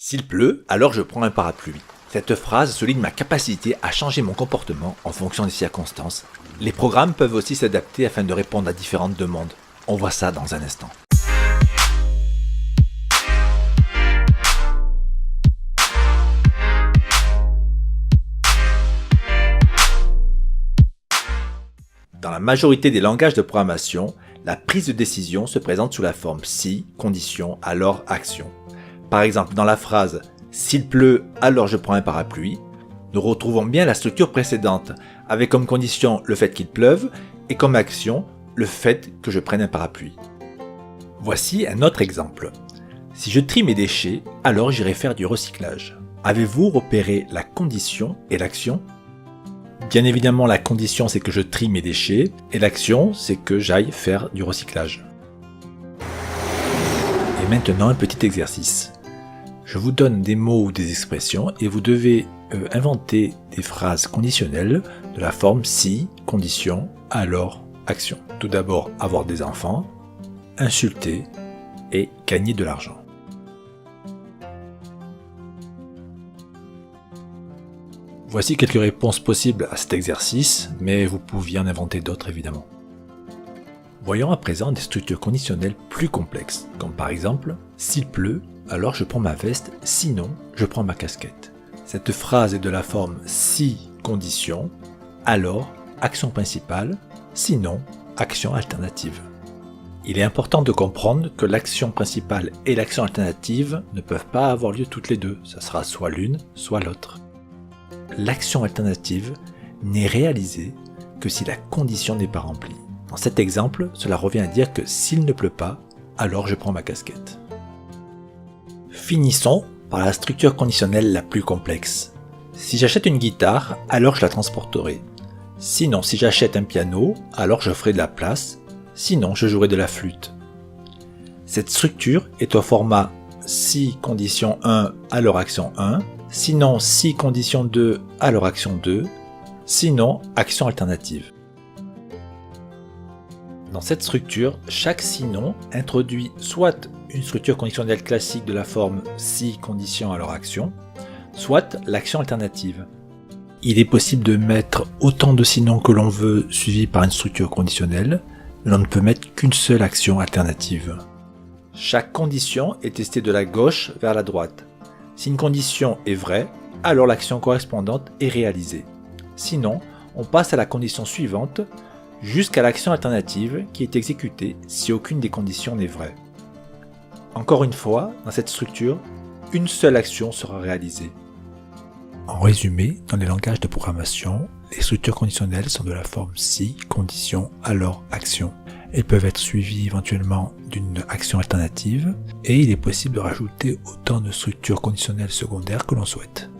S'il pleut, alors je prends un parapluie. Cette phrase souligne ma capacité à changer mon comportement en fonction des circonstances. Les programmes peuvent aussi s'adapter afin de répondre à différentes demandes. On voit ça dans un instant. Dans la majorité des langages de programmation, la prise de décision se présente sous la forme si, condition, alors, action. Par exemple, dans la phrase « S'il pleut, alors je prends un parapluie », nous retrouvons bien la structure précédente, avec comme condition le fait qu'il pleuve et comme action le fait que je prenne un parapluie. Voici un autre exemple. Si je trie mes déchets, alors j'irai faire du recyclage. Avez-vous repéré la condition et l'action ? Bien évidemment, la condition c'est que je trie mes déchets et l'action c'est que j'aille faire du recyclage. Et maintenant un petit exercice. Je vous donne des mots ou des expressions et vous devez inventer des phrases conditionnelles de la forme si, condition, alors, action. Tout d'abord, avoir des enfants, insulter et gagner de l'argent. Voici quelques réponses possibles à cet exercice, mais vous pouviez en inventer d'autres évidemment. Voyons à présent des structures conditionnelles plus complexes, comme par exemple « S'il pleut, alors je prends ma veste, sinon je prends ma casquette ». Cette phrase est de la forme « si, condition, alors, action principale, sinon, action alternative ». Il est important de comprendre que l'action principale et l'action alternative ne peuvent pas avoir lieu toutes les deux, ça sera soit l'une, soit l'autre. L'action alternative n'est réalisée que si la condition n'est pas remplie. Dans cet exemple, cela revient à dire que s'il ne pleut pas, alors je prends ma casquette. Finissons par la structure conditionnelle la plus complexe. Si j'achète une guitare, alors je la transporterai. Sinon, si j'achète un piano, alors je ferai de la place. Sinon, je jouerai de la flûte. Cette structure est au format si condition 1, alors action 1. Sinon, si condition 2, alors action 2. Sinon, action alternative. Dans cette structure, chaque sinon introduit soit une structure conditionnelle classique de la forme si, condition, alors action, soit l'action alternative. Il est possible de mettre autant de sinons que l'on veut suivis par une structure conditionnelle, mais l'on ne peut mettre qu'une seule action alternative. Chaque condition est testée de la gauche vers la droite. Si une condition est vraie, alors l'action correspondante est réalisée. Sinon, on passe à la condition suivante jusqu'à l'action alternative qui est exécutée si aucune des conditions n'est vraie. Encore une fois, dans cette structure, une seule action sera réalisée. En résumé, dans les langages de programmation, les structures conditionnelles sont de la forme si, condition, alors, action. Elles peuvent être suivies éventuellement d'une action alternative et il est possible de rajouter autant de structures conditionnelles secondaires que l'on souhaite.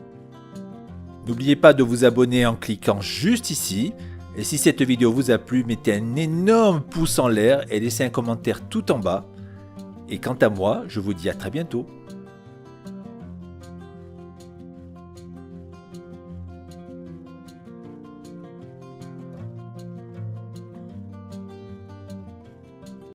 N'oubliez pas de vous abonner en cliquant juste ici. Et si cette vidéo vous a plu, mettez un énorme pouce en l'air et laissez un commentaire tout en bas. Et quant à moi, je vous dis à très bientôt.